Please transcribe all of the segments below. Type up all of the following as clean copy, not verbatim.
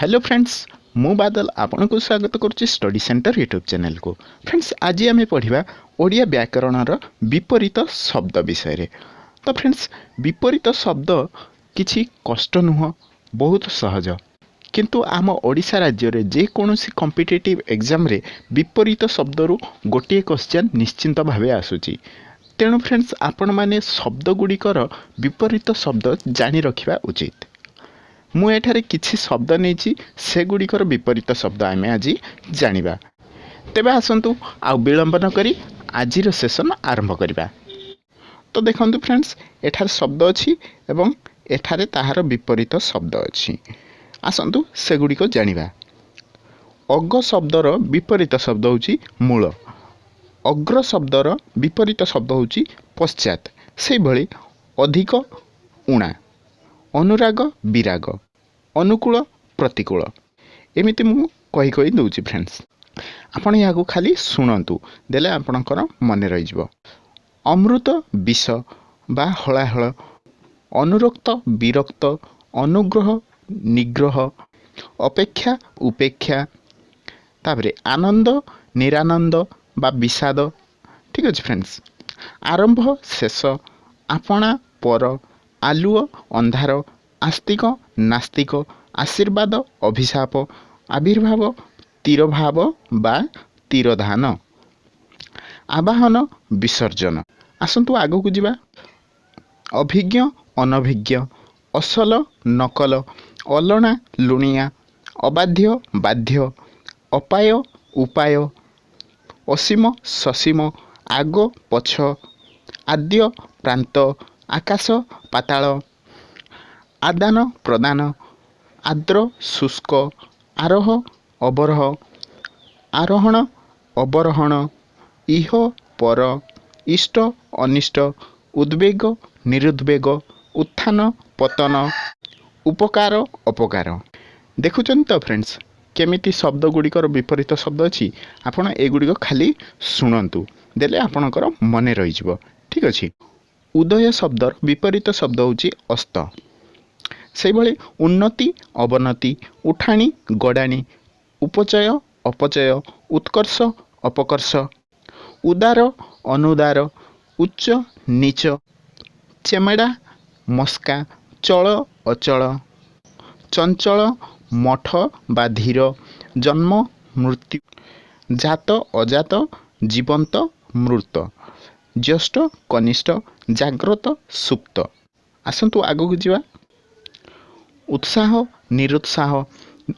Hello friends, मु बादल आपन को स्वागत करुच्ची स्टडी सेंटर यूट्यूब चैनल को। फ्रेंड्स, आज आम पढ़ा ओडिया व्याकरणर विपरीत शब्द विषय रे। तो फ्रेंड्स, विपरीत शब्द किछि कष्ट नुह, बहुत सहज। किंतु आम ओडिशा राज्य रे जे कोनोसी कॉम्पिटिटिव एग्जाम रे विपरीत शब्द रु गोटे क्वेश्चन निश्चिंत भावे आसुची। तेणु फ्रेंड्स, आपण माने शब्द गुड़िकर विपरीत शब्द जानी रखिबा उचित। मु एठारे किछि शब्द नहीं से गुड़िकर विपरीत शब्द आमे आज जानिबा। तेबे आसंतु आ विलंब न करी आजिर सेशन आरंभ करिबा। तो देखंतु फ्रेंड्स, एठार शब्द अछि एवं एठारे ताहार विपरीत शब्द अछि। आसंतु से गुड़िको जानिबा। अग शब्दर विपरीत शब्द होछि मूल। अग्र शब्दर विपरीत शब्द होछि पश्चात। से भली अधिक उणा, अनुराग विराग, अनुकूल प्रतिकूल, एमिति मु कही कही दउछि फ्रेंड्स। आपण याको खाली सुनंतु, देले आपणकर मन रहि जिवो। अमृत विष बा हलाहल, अनुरक्त विरक्त, अनुग्रह निग्रह, अपेक्षा उपेक्षा, तापरे आनंद निरानंद बा विषाद। ठीक अछि फ्रेंड्स। आरंभ शेष, आपणा पर, आलुओ अंधार, आस्तिक नास्तिक, आशीर्वाद अभिशाप, आविर्भाव तीरभाव बा तीरधान, आवाहन विसर्जन। आसंतु आगो को जिबा। अभिज्ञ अनभिज्ञ, असल नकल, अलणा लुणिया, अबाध्य बाध्य, अपाय उपाय, असीम ससीम, आगो पछ, आद्य प्रांत, आकाश पाताल, आदान प्रदान, आद्र शुष्क, आरोह अवरोह, आरोहण अवरोहण, इह पर, इष्ट अनिष्ट, उद्वेग निरुद्वेग, उत्थान पतन, उपकार अपकार। देखुचन तो फ्रेंड्स, केमिति शब्द गुड़िकर विपरीत शब्द अछि। आपण एगुड़िक खाली शुणु, देले आपणकर मन रही जिवो। ठीक अछि। उदय शब्दर विपरीत शब्द होछि अस्त। से भली उन्नति अवनति, उठाणी गड़ाणी, उपचय अपचय, उत्कर्ष अपकर्ष, उदार अनुदार, उच्च नीच, चेमेड़ा मस्का, चल अचल, चंचल मठ बा धीर, जन्म मृत्यु, जात अजात, जीवंत मृत, ज्येष्ठ कनिष्ठ, जाग्रत सुप्त। आसंतु आगो को जिवा। उत्साह निरुत्साह,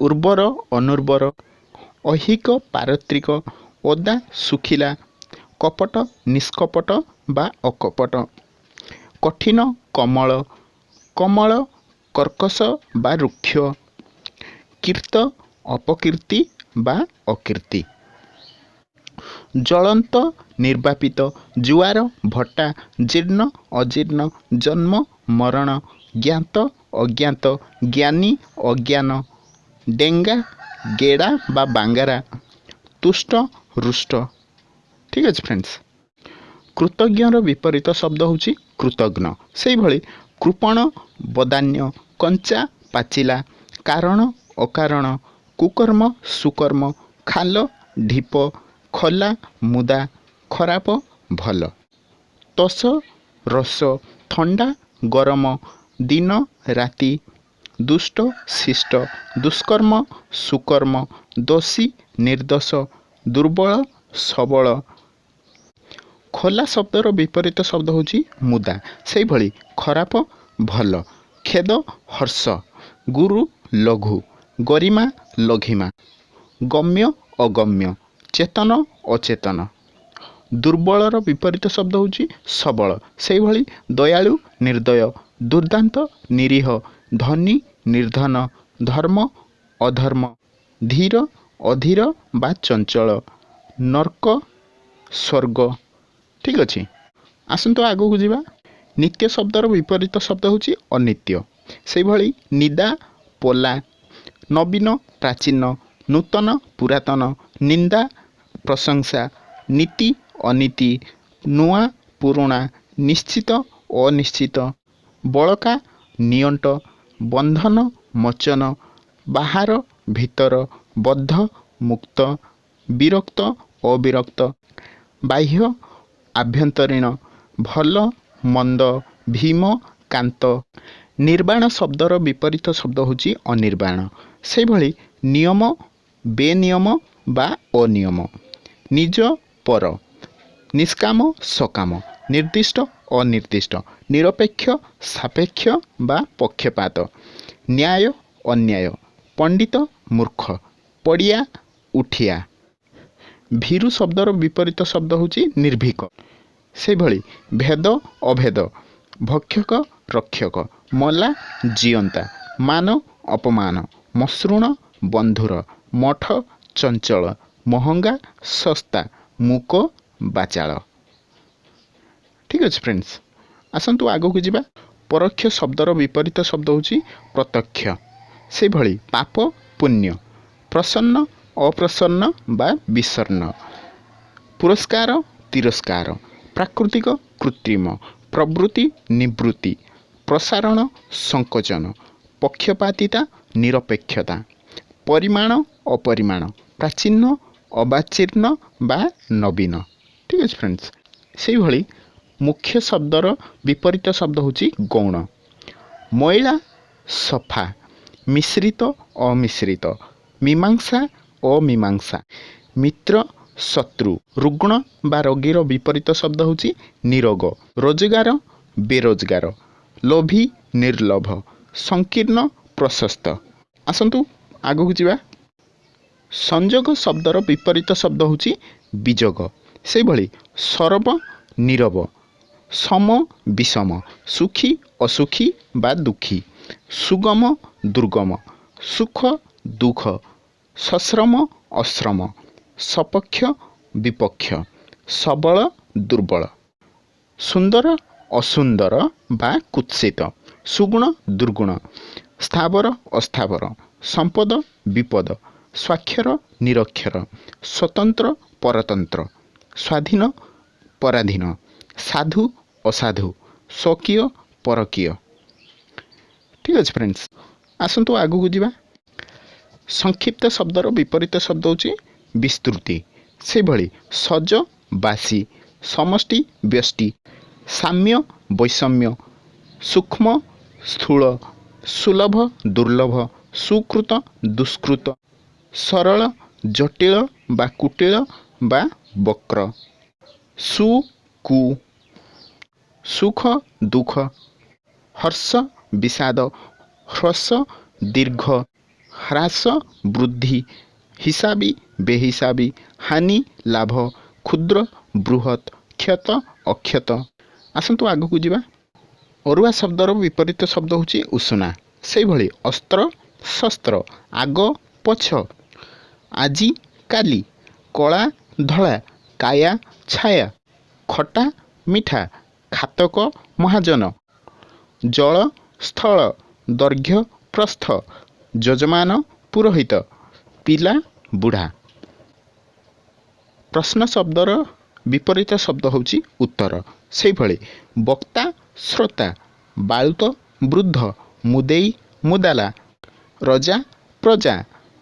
उर्वर अनुर्वर, ऐहिक पारत्रिक, ओदा सुखिला, कपट निष्कपट बा अकपट, कठिन कमल, कमल कर्कश बा रुक्ष, कीर्त अपकीर्ति बा अकीर्ति, ज्वलंत निर्वापित, जुआर भट्टा, जीर्ण अजीर्ण, जन्म मरण, ज्ञात अज्ञात, ज्ञानी अज्ञान, डेंगा गेड़ा बा बांगारा, तुष्ट रुष्ट। ठीक अछि फ्रेंड्स। कृतज्ञर विपरीत शब्द होछि कृतज्ञ। सेहि भली कृपण बदान्य, कंचा पाचिला, कारण अकारण, कुकर्म सुकर्म, खाल ढीप, खला मुदा, खराप भल, तस रस, थंडा गरम, दिन राति, दुष्ट शिष्ट, दुष्कर्म सुकर्म, दोषी निर्दोष, दुर्बल सबल। खोला शब्दर विपरीत शब्द होछि मुदा। सेहि भली खराप भल, खेद हर्ष, गुरु लघु, गरिमा लघिमा, गम्य अगम्य, चेतन अचेतन। दुर्बलर विपरीत शब्द होछि सबल। सेहि भली दयालु निर्दय, दुर्दांत निरीह, धनी निर्धन, धर्म अधर्म, धीर अधीर बा चंचल, नर्क स्वर्ग। ठीक अछि। आसंतु आगो को जिबा। नित्य शब्दर विपरीत शब्द होछि अनित्य। सेहि भली निदा पोला, नवीन प्राचीन, नूतन पुरातन, निंदा प्रशंसा, नीति अनीति, नुआ पुरुणा, निश्चित अनिश्चित, बड़का नियंट, बंधन मोचन, ବାହାର ଭିତର, ବଦ୍ଧ ମୁକ୍ତ, ବିରକ୍ତ ଅବିରକ୍ତ, ବାହ୍ୟ ଆଭ୍ୟନ୍ତରୀଣ, ଭଲ ମନ୍ଦ, ଭୀମ କାନ୍ତ। ନିର୍ବାଣ ଶବ୍ଦର ବିପରୀତ ଶବ୍ଦ ହେଉଛି ଅନିର୍ବାଣ। ସେହିଭଳି ନିୟମ ବେନିୟମ ବା ଅନିୟମ, ନିଜ ପର, ନିଷ୍କାମ ସକାମ, ନିର୍ଦ୍ଦିଷ୍ଟ ଅନିର୍ଦ୍ଦିଷ୍ଟ, ନିରପେକ୍ଷ ସାପେକ୍ଷ ବା ପକ୍ଷପାତ, ନ୍ୟାୟ ଅନ୍ୟାୟ, ପଣ୍ଡିତ ମୂର୍ଖ, ପଡ଼ିଆ ଉଠିଆ। ଭୀରୁ ଶବ୍ଦର ବିପରୀତ ଶବ୍ଦ ହେଉଛି ନିର୍ଭୀକ। ସେହିଭଳି ଭେଦ ଅଭେଦ, ଭକ୍ଷକ ରକ୍ଷକ, ମଲା ଜିଅନ୍ତା, ମାନ ଅପମାନ, ମସୃଣ ବନ୍ଧୁର, ମଠ ଚଞ୍ଚଳ, ମହଙ୍ଗା ଶସ୍ତା, ମୁକ ବାଚାଳ। ଠିକ୍ ଅଛି ଫ୍ରେଣ୍ଡସ୍, ଆସନ୍ତୁ ଆଗକୁ ଯିବା। ପରୋକ୍ଷ ଶବ୍ଦର ବିପରୀତ ଶବ୍ଦ ହେଉଛି ପ୍ରତ୍ୟକ୍ଷ। ସେହିଭଳି ପାପ ପୁଣ୍ୟ, ପ୍ରସନ୍ନ ଅପ୍ରସନ୍ନ ବା ବିଷର୍ଣ୍ଣ, ପୁରସ୍କାର ତିରସ୍କାର, ପ୍ରାକୃତିକ କୃତ୍ରିମ, ପ୍ରବୃତ୍ତି ନିବୃତ୍ତି, ପ୍ରସାରଣ ସଂକୋଚନ, ପକ୍ଷପାତିତା ନିରପେକ୍ଷତା, ପରିମାଣ ଅପରିମାଣ, ପ୍ରାଚୀନ ଅବାଚୀର୍ଣ୍ଣ ବା ନବୀନ। ଠିକ୍ ଅଛି ଫ୍ରେଣ୍ଡସ୍, ସେହିଭଳି ମୁଖ୍ୟ ଶବ୍ଦର ବିପରୀତ ଶବ୍ଦ ହେଉଛି ଗୌଣ। ମଇଳା ସଫା, ମିଶ୍ରିତ ଅମିଶ୍ରିତ, ମୀମାଂସା ଅମୀମାଂସା, ମିତ୍ର ଶତ୍ରୁ, ରୁଗ୍ଣ ବା ରୋଗୀର ବିପରୀତ ଶବ୍ଦ ହେଉଛି ନିରୋଗ, ରୋଜଗାର ବେରୋଜଗାର, ଲୋଭୀ ନିର୍ଲୋଭ, ସଂକୀର୍ଣ୍ଣ ପ୍ରଶସ୍ତ। ଆସନ୍ତୁ ଆଗକୁ ଯିବା। ସଂଯୋଗ ଶବ୍ଦର ବିପରୀତ ଶବ୍ଦ ହେଉଛି ବିଯୋଗ। ସେହିଭଳି ସରବ ନୀରବ, ସମ ବିଷମ, ସୁଖୀ ଅସୁଖୀ ବା ଦୁଃଖୀ, ସୁଗମ ଦୁର୍ଗମ, ସୁଖ ଦୁଃଖ, ସଶ୍ରମ ଅଶ୍ରମ, ସପକ୍ଷ ବିପକ୍ଷ, ସବଳ ଦୁର୍ବଳ, ସୁନ୍ଦର ଅସୁନ୍ଦର ବା କୁତ୍ସିତ, ସୁଗୁଣ ଦୁର୍ଗୁଣ, ସ୍ଥାବର ଅସ୍ଥାବର, ସମ୍ପଦ ବିପଦ, ସ୍ୱାକ୍ଷର ନିରକ୍ଷର, ସ୍ୱତନ୍ତ୍ର ପରତନ୍ତ୍ର, ସ୍ୱାଧୀନ ପରାଧୀନ, ସାଧୁ ଅସାଧୁ, ସ୍ୱକୀୟ ପରକୀୟ। ଠିକ୍ ଅଛି ଫ୍ରେଣ୍ଡସ୍, ଆସନ୍ତୁ ଆଗକୁ ଯିବା। ସଂକ୍ଷିପ୍ତ ଶବ୍ଦର ବିପରୀତ ଶବ୍ଦ ହେଉଛି ବିସ୍ତୃତି। ସେହିଭଳି ସଜ ବାସି, ସମଷ୍ଟି ବ୍ୟଷ୍ଟି, ସାମ୍ୟ ବୈଷମ୍ୟ, ସୂକ୍ଷ୍ମ ସ୍ଥୂଳ, ସୁଲଭ ଦୁର୍ଲଭ, ସୁକୃତ ଦୁଷ୍କୃତ, ସରଳ ଜଟିଳ ବା କୁଟିଳ ବା ବକ୍ର, ସୁକୁ, ସୁଖ ଦୁଃଖ, ହର୍ଷ ବିଷାଦ, ହ୍ରସ୍ୱ ଦୀର୍ଘ, ହ୍ରାସ ବୃଦ୍ଧି, ହିସାବୀ ବେହିସାବୀ, ହାନି ଲାଭ, କ୍ଷୁଦ୍ର ବୃହତ୍, କ୍ଷତ ଅକ୍ଷତ। ଆସନ୍ତୁ ଆଗକୁ ଯିବା। ଅରୁଆ ଶବ୍ଦର ବିପରୀତ ଶବ୍ଦ ହେଉଛି ଉଷୁନା। ସେହିଭଳି ଅସ୍ତ୍ର ଶସ୍ତ୍ର, ଆଗ ପଛ, ଆଜି କାଲି, କଳା ଧଳା, କାୟା ଛାୟା, ଖଟା ମିଠା, ଖାତକ ମହାଜନ, ଜଳ ସ୍ଥଳ, ଦୈର୍ଘ୍ୟ ପ୍ରସ୍ଥ, ଯଜମାନ ପୁରୋହିତ, ପିଲା ବୁଢ଼ା। ପ୍ରଶ୍ନ ଶବ୍ଦର ବିପରୀତ ଶବ୍ଦ ହେଉଛି ଉତ୍ତର। ସେହିଭଳି ବକ୍ତା ଶ୍ରୋତା, ବାଳୁତ ବୃଦ୍ଧ, ମୁଦେଇ ମୁଦାଲା, ରଜା ପ୍ରଜା,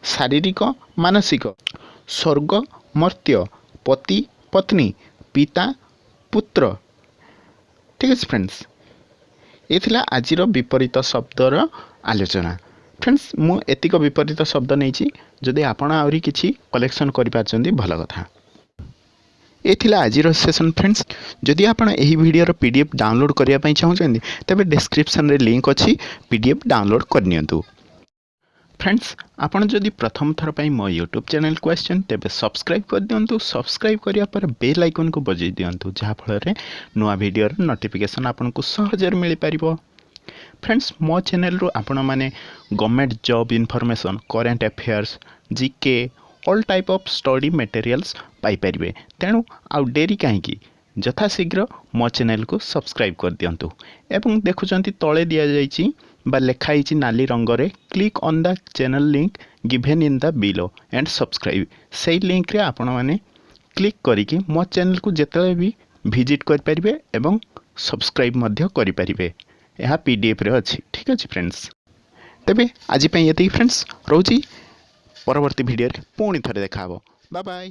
ଶାରୀରିକ ମାନସିକ, ସ୍ୱର୍ଗ ମର୍ତ୍ତ୍ୟ, ପତି ପତ୍ନୀ, ପିତା ପୁତ୍ର। ଠିକ୍ ଅଛି ଫ୍ରେଣ୍ଡସ୍, ଏ ଥିଲା ଆଜିର ବିପରୀତ ଶବ୍ଦର ଆଲୋଚନା। ଫ୍ରେଣ୍ଡସ୍, ମୁଁ ଏତିକ ବିପରୀତ ଶବ୍ଦ ନେଇଛି। ଯଦି ଆପଣ ଆହୁରି କିଛି କଲେକ୍ସନ୍ କରିପାରୁଛନ୍ତି ଭଲ କଥା। ଏ ଥିଲା ଆଜିର ସେସନ୍ ଫ୍ରେଣ୍ଡସ୍। ଯଦି ଆପଣ ଏହି ଭିଡ଼ିଓର PDF ଡାଉନଲୋଡ଼୍ କରିବା ପାଇଁ ଚାହୁଁଛନ୍ତି ତେବେ ଡେସ୍କ୍ରିପ୍ସନ୍ରେ ଲିଙ୍କ୍ ଅଛି, PDF ଡାଉନଲୋଡ଼୍ କରିନିଅନ୍ତୁ। ଫ୍ରେଣ୍ଡସ୍, ଆପଣ ଯଦି ପ୍ରଥମ ଥର ପାଇଁ ମୋ ୟୁଟ୍ୟୁବ୍ ଚ୍ୟାନେଲକୁ ଆସିଛନ୍ତି ତେବେ ସବସ୍କ୍ରାଇବ୍ କରିଦିଅନ୍ତୁ। ସବସ୍କ୍ରାଇବ୍ କରିବା ପରେ ବେଲ୍ ଆଇକନ୍କୁ ବଜାଇ ଦିଅନ୍ତୁ, ଯାହାଫଳରେ ନୂଆ ଭିଡ଼ିଓର ନୋଟିଫିକେସନ୍ ଆପଣଙ୍କୁ ସହଜରେ ମିଳିପାରିବ। ଫ୍ରେଣ୍ଡସ୍, ମୋ ଚ୍ୟାନେଲରୁ ଆପଣମାନେ government job information, current affairs, GK, all type of study materials ପାଇପାରିବେ। ତେଣୁ ଆଉ ଡେରି କାହିଁକି, ଯଥାଶୀଘ୍ର ମୋ ଚ୍ୟାନେଲକୁ ସବସ୍କ୍ରାଇବ୍ କରିଦିଅନ୍ତୁ। ଏବଂ ଦେଖୁଛନ୍ତି ତଳେ ଦିଆଯାଇଛି ବା ଲେଖା ହେଇଛି ନାଲି ରଙ୍ଗରେ, click on the channel link given in the below and subscribe. ସେଇ ଲିଙ୍କ୍ରେ ଆପଣମାନେ କ୍ଲିକ୍ କରିକି ମୋ ଚ୍ୟାନେଲକୁ ଯେତେବେଳେ ବି ଭିଜିଟ୍ କରିପାରିବେ ଏବଂ ସବସ୍କ୍ରାଇବ୍ ମଧ୍ୟ କରିପାରିବେ। ଏହା PDFରେ ଅଛି। ଠିକ୍ ଅଛି ଫ୍ରେଣ୍ଡସ୍। तेबे आज एति फ्रेंड्स रोची परवर्ती भिडियो पुणी थे देखा बाय बाय।